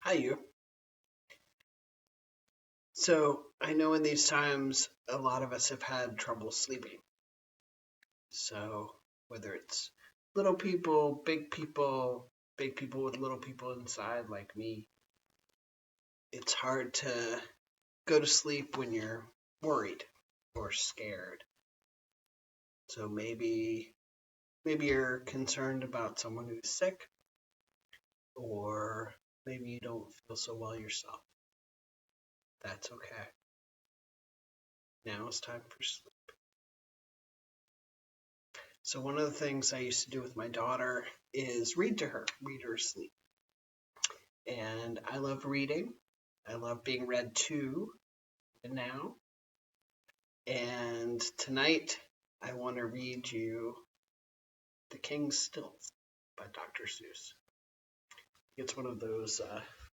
Hi, you. So, I know in these times a lot of us have had trouble sleeping. So, whether it's little people, big people with little people inside like me, it's hard to go to sleep when you're worried or scared. So maybe you're concerned about someone who's sick, or maybe you don't feel so well yourself. That's okay. Now it's time for sleep. So one of the things I used to do with my daughter is read her sleep. And I love reading. I love being read to now. And tonight I want to read you The King's Stilts by Dr. Seuss. It's one of those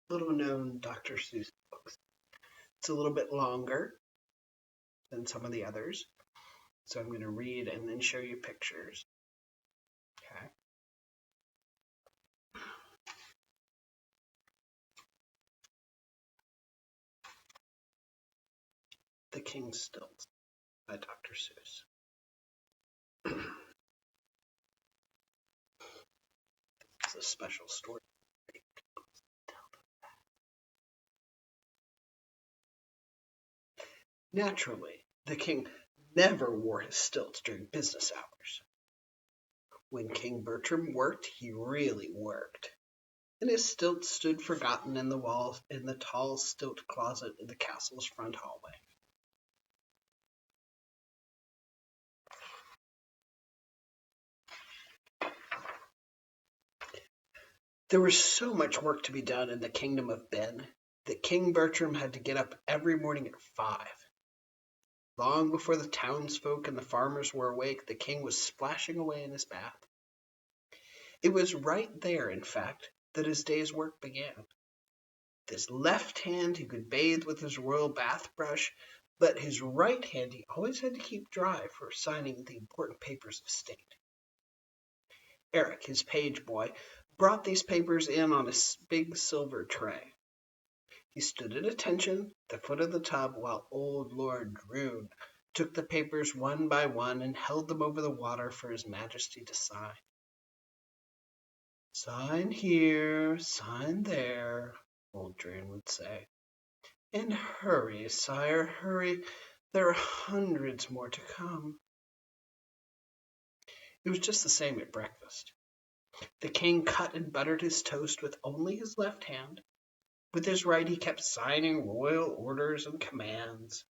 little known Dr. Seuss books. It's a little bit longer than some of the others. So I'm going to read and then show you pictures. Okay. The King's Stilts by Dr. Seuss. It's a special story. Naturally, the king never wore his stilts during business hours. When King Bertram worked, he really worked, and his stilts stood forgotten in the wall in the tall stilt closet in the castle's front hallway. There was so much work to be done in the kingdom of Ben that King Bertram had to get up every morning at 5. Long before the townsfolk and the farmers were awake, the king was splashing away in his bath. It was right there, in fact, that his day's work began. With his left hand he could bathe with his royal bath brush, but his right hand he always had to keep dry for signing the important papers of state. Eric, his page boy, brought these papers in on a big silver tray. He stood at attention at the foot of the tub while old Lord Drood took the papers one by one and held them over the water for his majesty to sign. Sign here, sign there, old Drood would say. And hurry, sire, hurry. There are hundreds more to come. It was just the same at breakfast. The king cut and buttered his toast with only his left hand. With his right he kept signing royal orders and commands.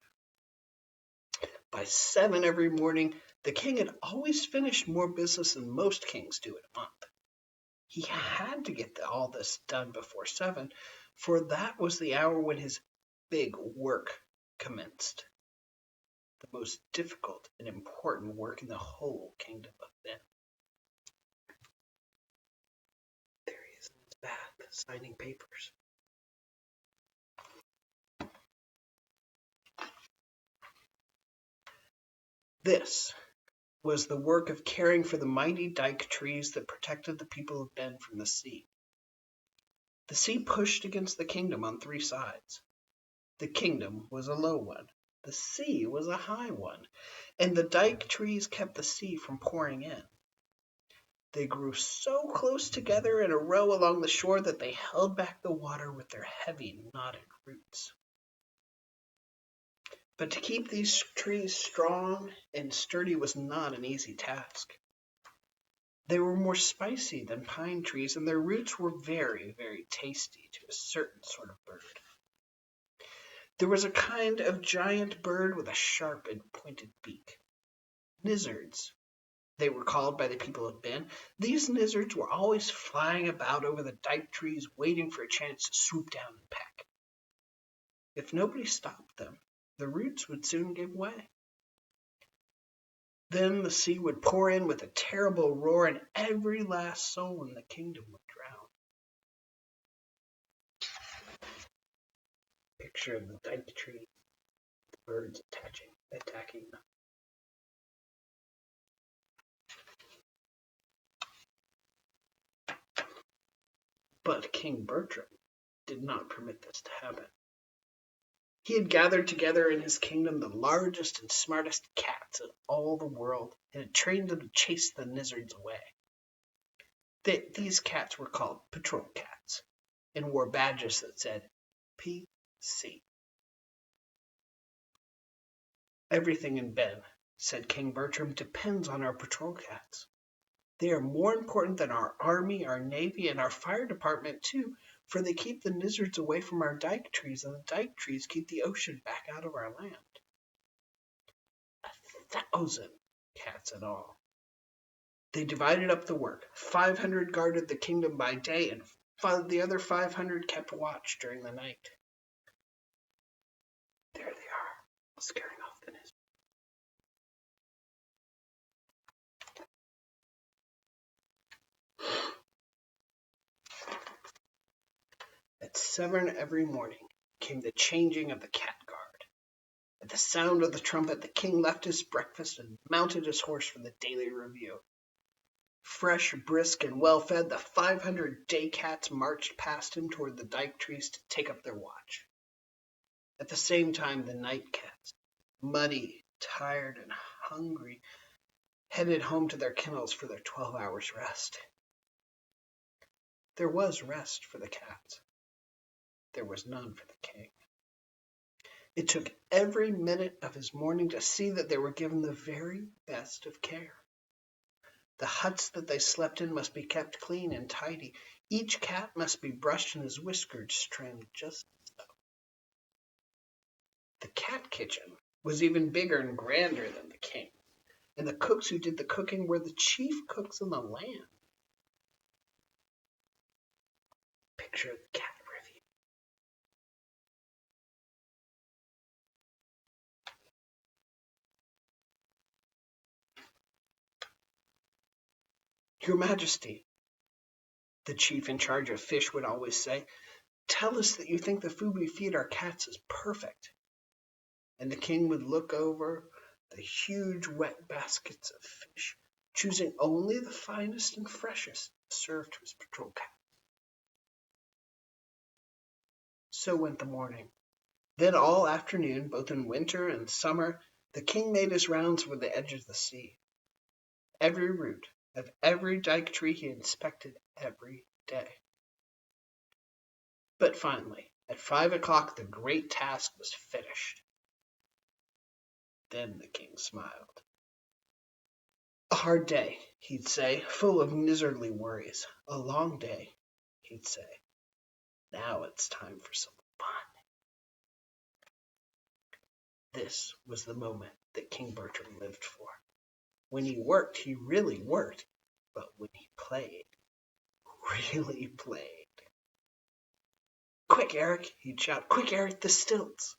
By 7 every morning, the king had always finished more business than most kings do in a month. He had to get all this done before 7, for that was the hour when his big work commenced. The most difficult and important work in the whole kingdom of Ben. There he is in his bath, signing papers. This was the work of caring for the mighty dike trees that protected the people of Ben from the sea. The sea pushed against the kingdom on 3 sides. The kingdom was a low one. The sea was a high one, and the dike trees kept the sea from pouring in. They grew so close together in a row along the shore that they held back the water with their heavy, knotted roots. But to keep these trees strong and sturdy was not an easy task. They were more spicy than pine trees, and their roots were very, very tasty to a certain sort of bird. There was a kind of giant bird with a sharp and pointed beak. Lizards, they were called by the people of Ben. These lizards were always flying about over the dike trees, waiting for a chance to swoop down and peck. If nobody stopped them, the roots would soon give way. Then the sea would pour in with a terrible roar, and every last soul in the kingdom would drown. Picture of the dike trees, the birds attacking them. But King Bertram did not permit this to happen. He had gathered together in his kingdom the largest and smartest cats in all the world, and had trained them to chase the lizards away. These cats were called patrol cats, and wore badges that said PC. Everything in Ben, said King Bertram, depends on our patrol cats. They are more important than our army, our navy, and our fire department, too, for they keep the lizards away from our dike trees, and the dike trees keep the ocean back out of our land. 1,000 cats in all. They divided up the work. 500 guarded the kingdom by day, and the other 500 kept watch during the night. There they are, scaring off the lizards. At 7 every morning came the changing of the cat guard. At the sound of the trumpet, the king left his breakfast and mounted his horse for the daily review. Fresh, brisk, and well-fed, the 500 day cats marched past him toward the dike trees to take up their watch. At the same time, the night cats, muddy, tired, and hungry, headed home to their kennels for their 12 hours rest. There was rest for the cats. There was none for the king. It took every minute of his morning to see that they were given the very best of care. The huts that they slept in must be kept clean and tidy. Each cat must be brushed and his whiskers trimmed just so. The cat kitchen was even bigger and grander than the king, and the cooks who did the cooking were the chief cooks in the land. Picture the cat review. Your Majesty, the chief in charge of fish would always say, tell us that you think the food we feed our cats is perfect. And the king would look over the huge wet baskets of fish, choosing only the finest and freshest to serve to his patrol cats. So went the morning. Then all afternoon, both in winter and summer, the king made his rounds over the edge of the sea. Every root of every dike tree he inspected every day. But finally, at 5 o'clock, the great task was finished. Then the king smiled. A hard day, he'd say, full of miserly worries. A long day, he'd say. Now it's time for some fun. This was the moment that King Bertram lived for. When he worked, he really worked. But when he played, really played. Quick, Eric, he'd shout. Quick, Eric, the stilts.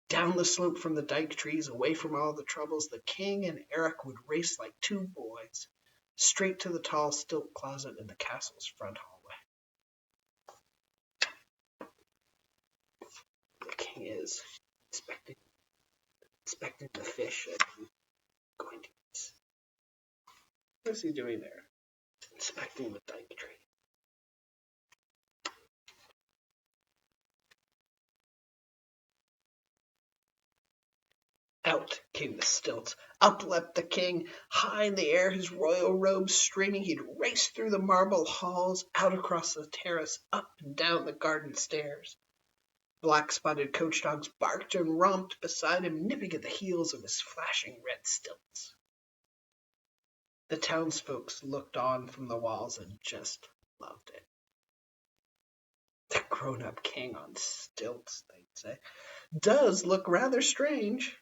Down the slope from the dike trees, away from all the troubles, the king and Eric would race like two boys, straight to the tall stilt closet in the castle's front hallway. The king is inspecting the fish that he's going to eat. What's he doing there? Inspecting the dike tree. Out came the stilts. Up leapt the king. High in the air, his royal robes streaming, he'd race through the marble halls, out across the terrace, up and down the garden stairs. Black-spotted coach dogs barked and romped beside him, nipping at the heels of his flashing red stilts. The townsfolk looked on from the walls and just loved it. The grown-up king on stilts, they'd say, does look rather strange.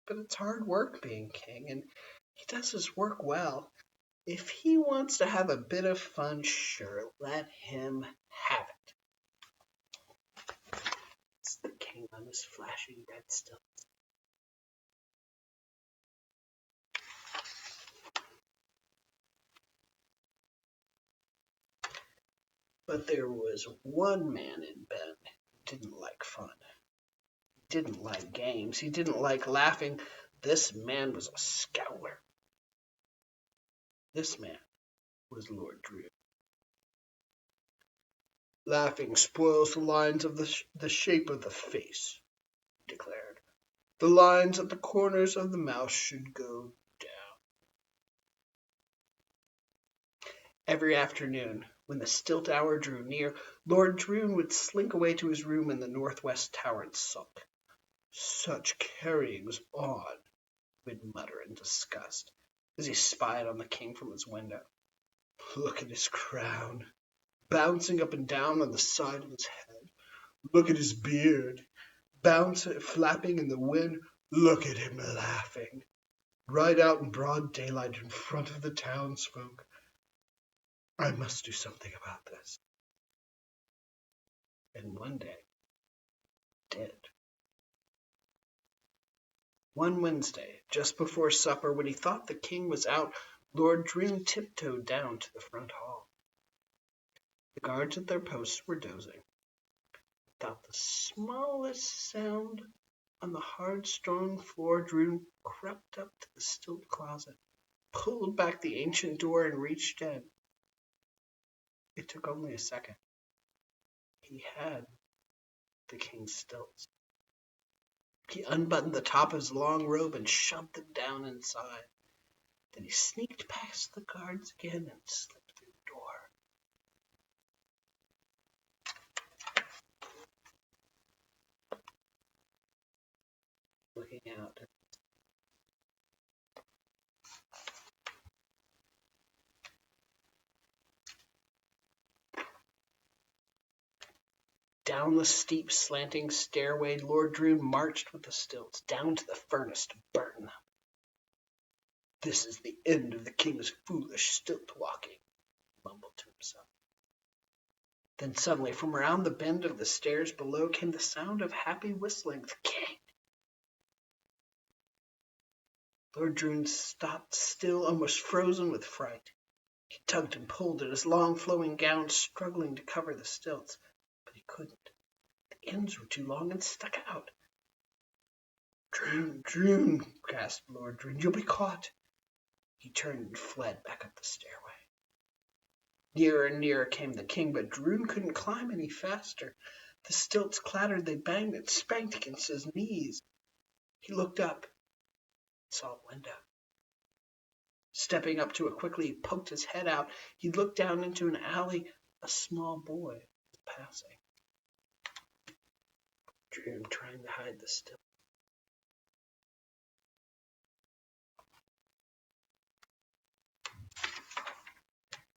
But it's hard work being king, and he does his work well. If he wants to have a bit of fun, sure, let him have it. It's the king on his flashing red stilts. But there was one man in Ben who didn't like fun. He didn't like games. He didn't like laughing. This man was a scowler. This man was Lord Drew. Laughing spoils the lines of the shape of the face, he declared. The lines at the corners of the mouth should go down. Every afternoon, when the stilt hour drew near, Lord Droon would slink away to his room in the northwest tower and sulk. Such carryings on, he would mutter in disgust, as he spied on the king from his window. Look at his crown, bouncing up and down on the side of his head. Look at his beard, flapping in the wind. Look at him laughing, right out in broad daylight in front of the townsfolk. I must do something about this. And one day, did. One Wednesday, just before supper, when he thought the king was out, Lord Droon tiptoed down to the front hall. The guards at their posts were dozing. Without the smallest sound on the hard stone floor, Droon crept up to the stilt closet, pulled back the ancient door, and reached in. It took only a second. He had the king's stilts. He unbuttoned the top of his long robe and shoved them down inside. Then he sneaked past the guards again and slipped through the door. Looking out. Down the steep, slanting stairway, Lord Droon marched with the stilts down to the furnace to burn them. This is the end of the king's foolish stilt walking, he mumbled to himself. Then suddenly, from around the bend of the stairs below, came the sound of happy whistling. The king! Lord Droon stopped still, almost frozen with fright. He tugged and pulled at his long flowing gown, struggling to cover the stilts, but he couldn't. The ends were too long and stuck out. Droon, gasped Lord Droon, you'll be caught. He turned and fled back up the stairway. Nearer and nearer came the king, but Droon couldn't climb any faster. The stilts clattered, they banged and spanked against his knees. He looked up and saw a window. Stepping up to it quickly, he poked his head out. He looked down into an alley. A small boy was passing. Droon trying to hide the stilt.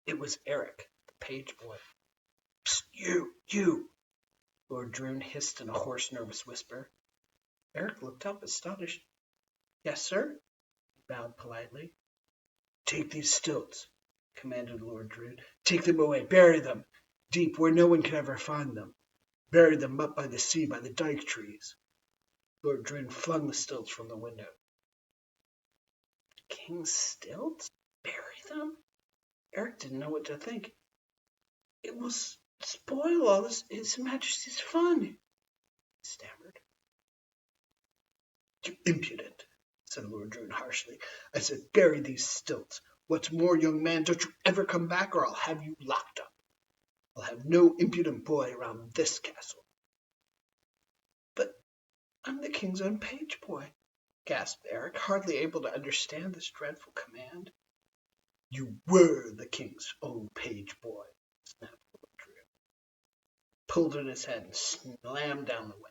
It was Eric, the page boy. Psst, you! Lord Droon hissed in a hoarse, nervous whisper. Eric looked up, astonished. Yes, sir? He bowed politely. Take these stilts, commanded Lord Droon. Take them away, bury them, deep where no one can ever find them. Bury them up by the sea, by the dike trees. Lord Droon flung the stilts from the window. King's stilts? Bury them? Eric didn't know what to think. It will spoil all His Majesty's fun, he stammered. You impudent, said Lord Droon harshly. I said bury these stilts. What's more, young man, don't you ever come back or I'll have you locked up. I'll have no impudent boy around this castle. But I'm the king's own page boy, gasped Eric, hardly able to understand this dreadful command. You were the king's own page boy, snapped Lord Droon, pulled in his head and slammed down the window.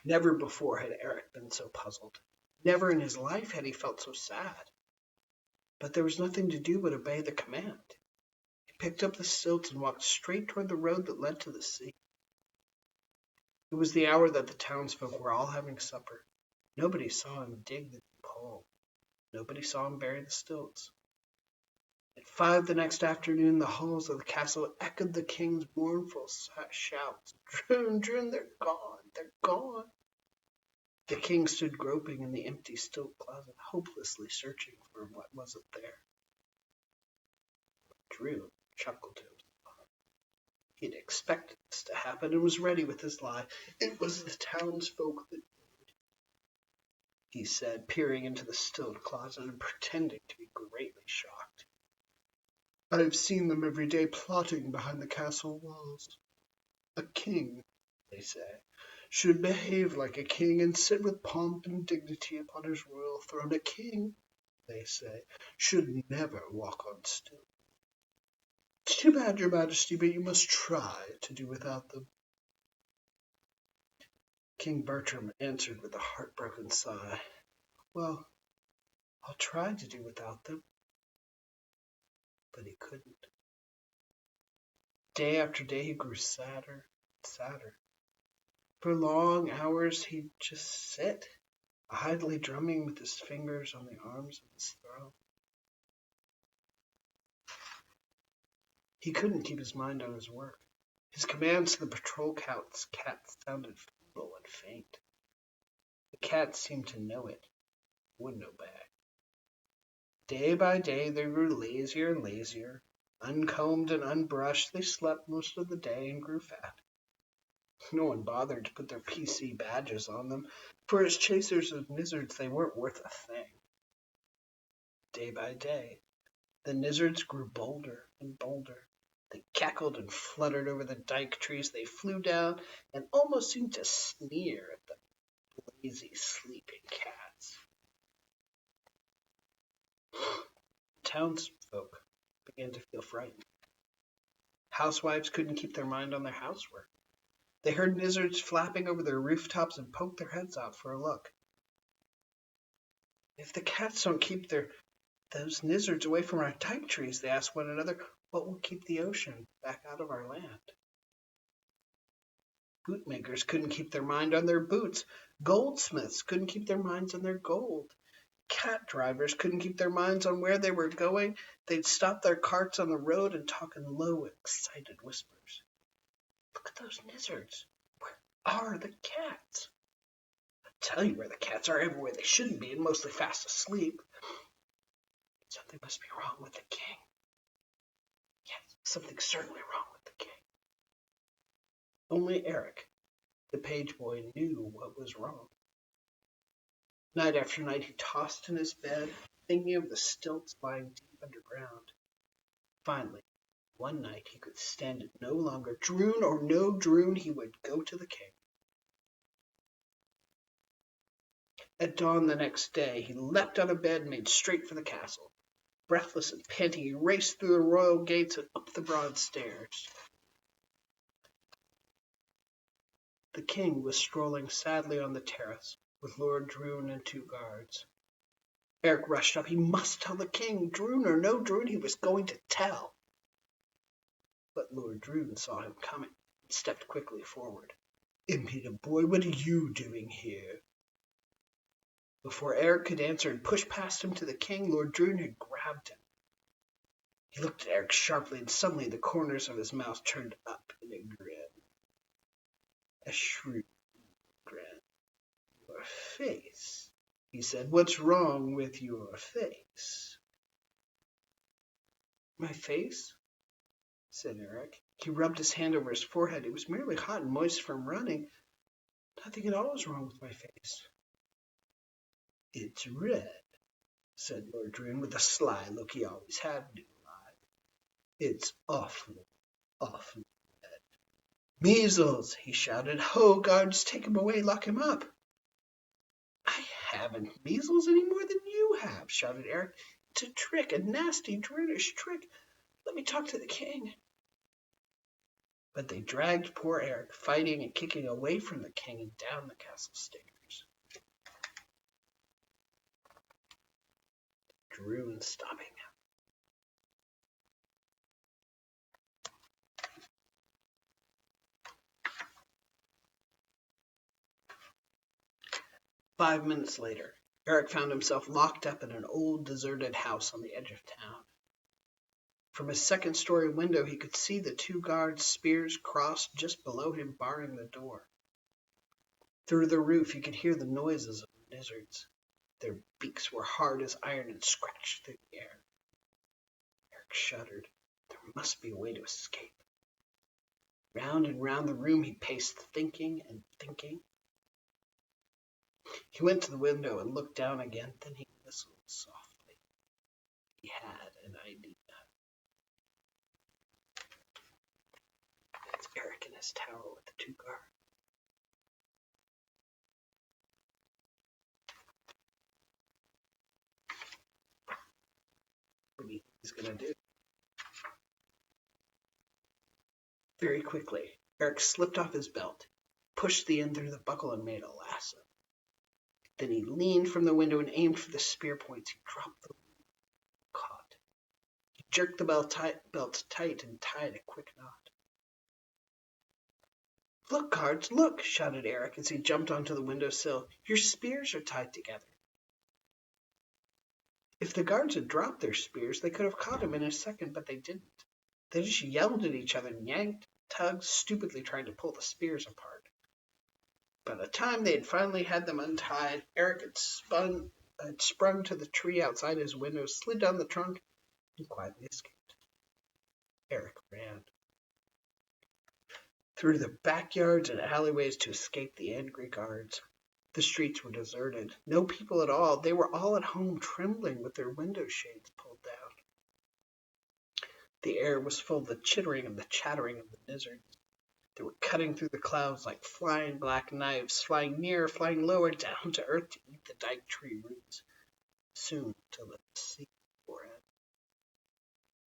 Never before had Eric been so puzzled. Never in his life had he felt so sad. But there was nothing to do but obey the command. He picked up the stilts and walked straight toward the road that led to the sea. It was the hour that the townsfolk were all having supper. Nobody saw him dig the deep hole. Nobody saw him bury the stilts. At 5 the next afternoon, the halls of the castle echoed the king's mournful shouts. Droon, Droon, they're gone, they're gone. The king stood groping in the empty stilt closet, hopelessly searching for what wasn't there. Droon chuckled to himself. He'd expected this to happen and was ready with his lie. It was the townsfolk that, he said, peering into the stilt closet and pretending to be greatly shocked. I've seen them every day plotting behind the castle walls. A king, they say, should behave like a king and sit with pomp and dignity upon his royal throne. A king, they say, should never walk on stilts. It's too bad, your majesty, but you must try to do without them. King Bertram answered with a heartbroken sigh. Well, I'll try to do without them. But he couldn't. Day after day he grew sadder and sadder. For long hours he'd just sit, idly drumming with his fingers on the arms of his throne. He couldn't keep his mind on his work. His commands to the patrol cats sounded feeble and faint. The cats seemed to know it, would know back. Day by day they grew lazier and lazier. Uncombed and unbrushed, they slept most of the day and grew fat. No one bothered to put their PC badges on them, for as chasers of nizzards they weren't worth a thing. Day by day, the nizzards grew bolder and bolder. They cackled and fluttered over the dike trees. They flew down and almost seemed to sneer at the lazy, sleeping cats. The townsfolk began to feel frightened. Housewives couldn't keep their mind on their housework. They heard nizzards flapping over their rooftops and poked their heads out for a look. If the cats don't keep those nizzards away from our dike trees, they asked one another, what will keep the ocean back out of our land? Bootmakers couldn't keep their mind on their boots. Goldsmiths couldn't keep their minds on their gold. Cat drivers couldn't keep their minds on where they were going. They'd stop their carts on the road and talk in low, excited whispers. Look at those nizzards. Where are the cats? I'll tell you where the cats are, everywhere they shouldn't be and mostly fast asleep. Something must be wrong with the king. Yes, something's certainly wrong with the king. Only Eric, the page boy, knew what was wrong. Night after night he tossed in his bed, thinking of the stilts lying deep underground. Finally, one night he could stand it no longer. Droon or no droon, he would go to the king. At dawn the next day, he leapt out of bed and made straight for the castle. Breathless and panting, he raced through the royal gates and up the broad stairs. The king was strolling sadly on the terrace, with Lord Droon and 2 guards. Eric rushed up. He must tell the king. Droon or no Droon, he was going to tell. But Lord Droon saw him coming and stepped quickly forward. Impudent boy, what are you doing here? Before Eric could answer and push past him to the king, Lord Droon had grabbed him. He looked at Eric sharply, and suddenly the corners of his mouth turned up in a grin. A shrewd grin. Your face, he said. What's wrong with your face? My face? Said Eric. He rubbed his hand over his forehead. It was merely hot and moist from running. Nothing at all was wrong with my face. It's red, said Lord Droon with the sly look he always had when he lied. It's awfully, awfully red. Measles, he shouted. Ho, guards, take him away, lock him up. I haven't measles any more than you have, shouted Eric. It's a trick, a nasty, Droonish trick. Let me talk to the king. But they dragged poor Eric, fighting and kicking away from the king and down the castle stairs. Droon stopping him. Five minutes later, Eric found himself locked up in an old deserted house on the edge of town. From his second-story window he could see the 2 guards' spears crossed just below him, barring the door. Through the roof he could hear the noises of the nizzards. Their beaks were hard as iron and scratched through the air. Eric shuddered. There must be a way to escape. Round and round the room he paced, thinking and thinking. He went to the window and looked down again. Then he whistled softly. He had an idea. It's Eric in his tower with the two guards. What do you think he's going to do? Very quickly, Eric slipped off his belt, pushed the end through the buckle, and made a lasso. Then he leaned from the window and aimed for the spear points. He dropped the caught. He jerked the belt tight and tied a quick knot. "Look, guards, look!" shouted Eric as he jumped onto the window sill. "Your spears are tied together." If the guards had dropped their spears, they could have caught him in a second, but they didn't. They just yelled at each other and yanked, tugged, stupidly trying to pull the spears apart. By the time they had finally had them untied, Eric had sprung to the tree outside his window, slid down the trunk, and quietly escaped. Eric ran through the backyards and alleyways to escape the angry guards. The streets were deserted. No people at all. They were all at home, trembling with their window shades pulled down. The air was full of the chittering and the chattering of the lizards. They were cutting through the clouds like flying black knives, flying nearer, flying lower, down to earth to eat the dyke tree roots, soon to let the sea pour in.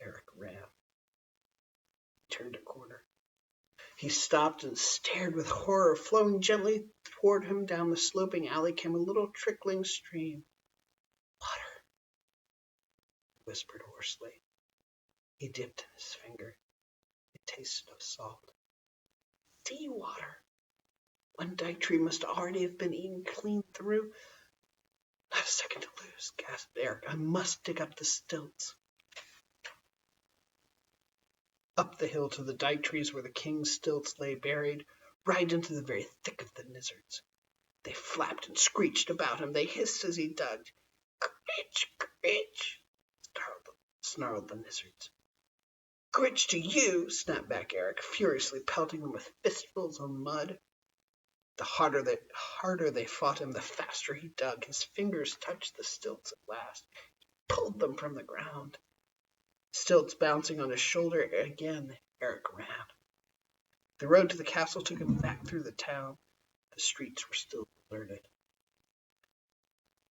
Eric ran. He turned a corner. He stopped and stared with horror. Flowing gently toward him down the sloping alley came a little trickling stream. "Water," he whispered hoarsely. He dipped in his finger. It tasted of salt. Sea water! One dyke tree must already have been eaten clean through. "Not a second to lose," gasped Eric. "I must dig up the stilts." Up the hill to the dyke trees where the king's stilts lay buried, right into the very thick of the lizards. They flapped and screeched about him. They hissed as he dug. "Gritch, gritch," snarled the lizards. "Gritch to you," snapped back Eric, furiously pelting them with fistfuls of mud. The harder they fought him, the faster he dug. His fingers touched the stilts at last. He pulled them from the ground. Stilts bouncing on his shoulder again, Eric ran. The road to the castle took him back through the town. The streets were still deserted.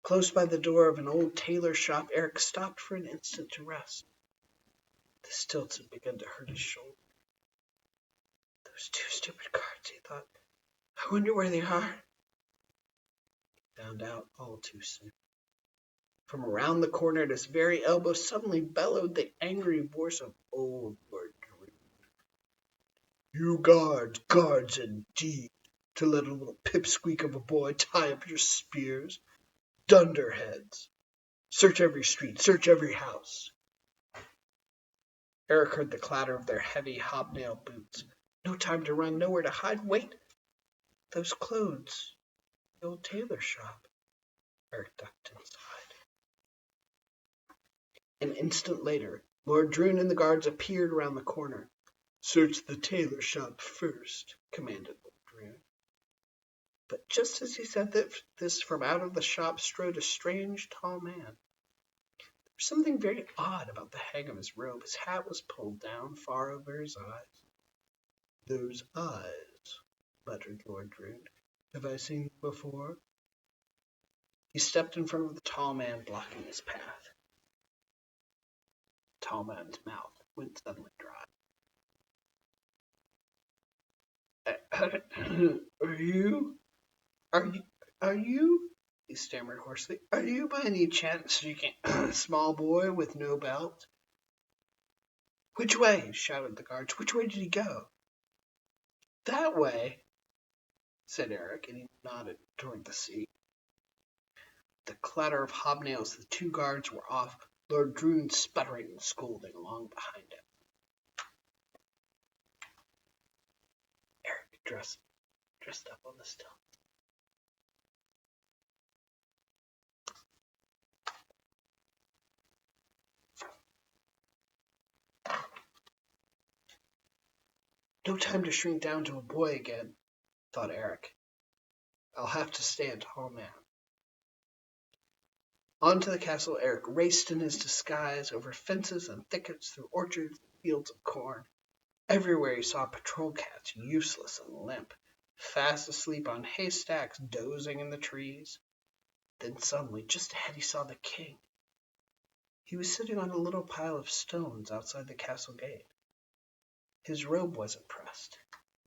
Close by the door of an old tailor shop, Eric stopped for an instant to rest. The stilts had begun to hurt his shoulder. "Those two stupid guards," he thought. "I wonder where they are." He found out all too soon. From around the corner at his very elbow suddenly bellowed the angry voice of old Lord Drew. "You guards indeed, to let a little pipsqueak of a boy tie up your spears. Dunderheads! Search every street, search every house." Eric heard the clatter of their heavy hobnail boots. No time to run, nowhere to hide. Wait! Those clothes. The old tailor shop. Eric ducked inside. An instant later, Lord Droon and the guards appeared around the corner. "Search the tailor shop first," commanded Lord Droon. But just as he said this, from out of the shop strode a strange, tall man. There was something very odd about the hang of his robe. His hat was pulled down far over his eyes. "Those eyes," muttered Lord Droon. "Have I seen them before?" He stepped in front of the tall man, blocking his path. The tall man's mouth went suddenly dry. Are you? Are you? He stammered hoarsely. "Are you by any chance a small boy with no belt?" "Which way?" shouted the guards. "Which way did he go?" "That way," said Eric, and he nodded toward the sea. The clatter of hobnails, the two guards were off, Lord Droon sputtering and scolding along behind him. Eric dressed up on the stilts. No time to shrink down to a boy again, thought Eric. I'll have to stay a tall man. On to the castle Eric raced in his disguise, over fences and thickets, through orchards and fields of corn. Everywhere he saw patrol cats, useless and limp, fast asleep on haystacks, dozing in the trees. Then suddenly, just ahead, he saw the king. He was sitting on a little pile of stones outside the castle gate. His robe wasn't pressed.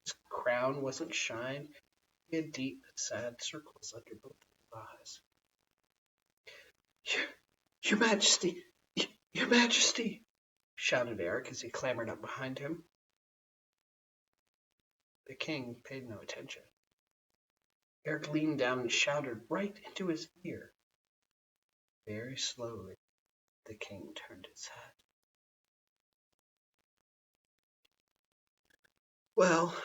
His crown wasn't shined. He had deep, sad circles under both his eyes. Your Majesty! Your Majesty! Shouted Eric as he clambered up behind him. The king paid no attention. Eric leaned down and shouted right into his ear. Very slowly, the king turned his head. Well,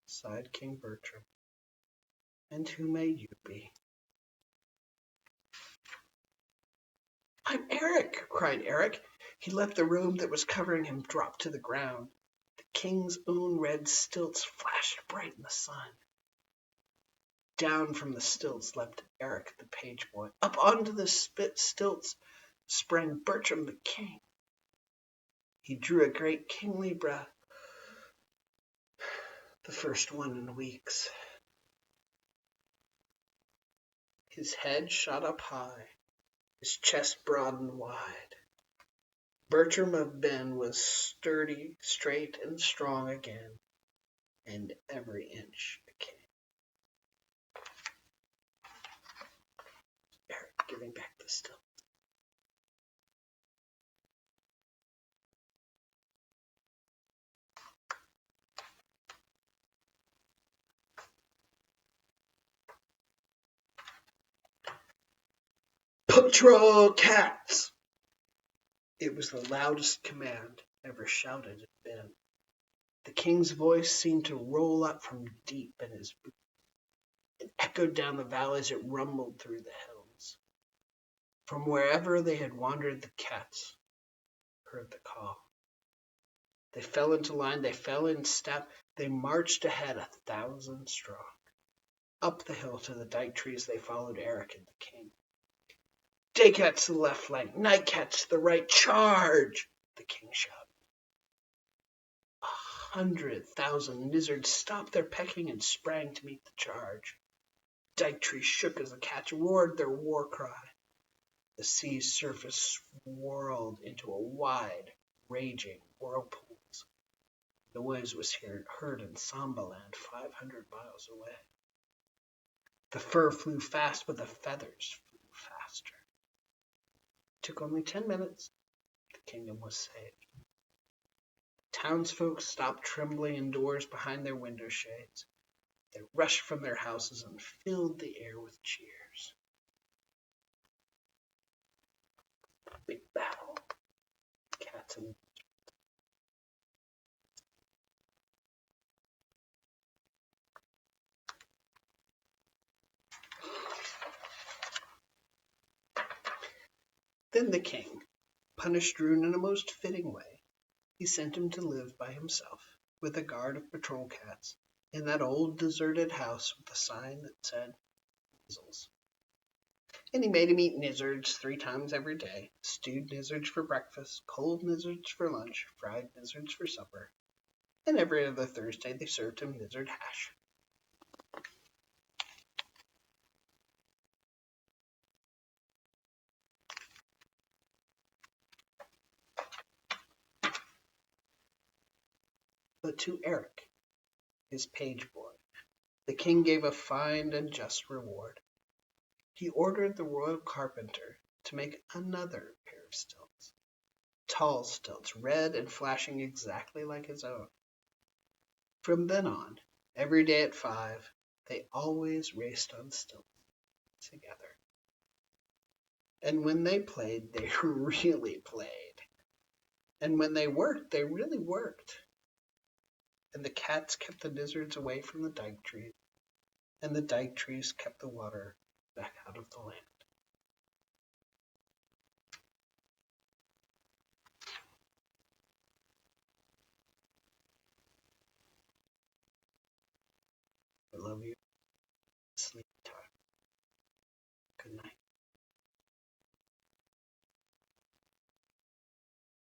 sighed King Bertram, and who may you be? I'm Eric, cried Eric. He let the robe that was covering him drop to the ground. The king's own red stilts flashed bright in the sun. Down from the stilts leapt Eric, the page boy. Up onto the stilts sprang Bertram the king. He drew a great kingly breath, the first one in weeks. His head shot up high, his chest broad and wide. Bertram of Ben was sturdy, straight, and strong again, and every inch a king. Eric giving back the stilt. Patrol cats! It was the loudest command ever shouted at Ben. The king's voice seemed to roll up from deep in his boots. It echoed down the valleys, it rumbled through the hills. From wherever they had wandered, the cats heard the call. They fell into line, they fell in step, they marched ahead 1,000 strong. Up the hill to the dike trees they followed Eric and the king. Day cats to the left flank, night cats to the right, charge! The king shouted. 100,000 lizards stopped their pecking and sprang to meet the charge. Dike trees shook as the cats roared their war cry. The sea's surface swirled into a wide, raging whirlpool. The noise was heard in Sambaland 500 miles away. The fur flew fast, but the feathers flew faster. It took only 10 minutes. The kingdom was saved. Townsfolk stopped trembling indoors behind their window shades. They rushed from their houses and filled the air with cheers. Big battle. Cats and Then the king punished Roon in a most fitting way. He sent him to live by himself, with a guard of patrol cats, in that old deserted house with a sign that said, Measles. And he made him eat nizzards 3 times every day, stewed nizzards for breakfast, cold nizzards for lunch, fried nizzards for supper, and every other Thursday they served him nizzard hash. But to Eric, his page boy, the king gave a fine and just reward. He ordered the royal carpenter to make another pair of stilts, tall stilts, red and flashing exactly like his own. From then on, every day at 5, they always raced on stilts together. And when they played, they really played. And when they worked, they really worked. And the cats kept the lizards away from the dike trees, and the dike trees kept the water back out of the land. I love you. Sleep time. Good night.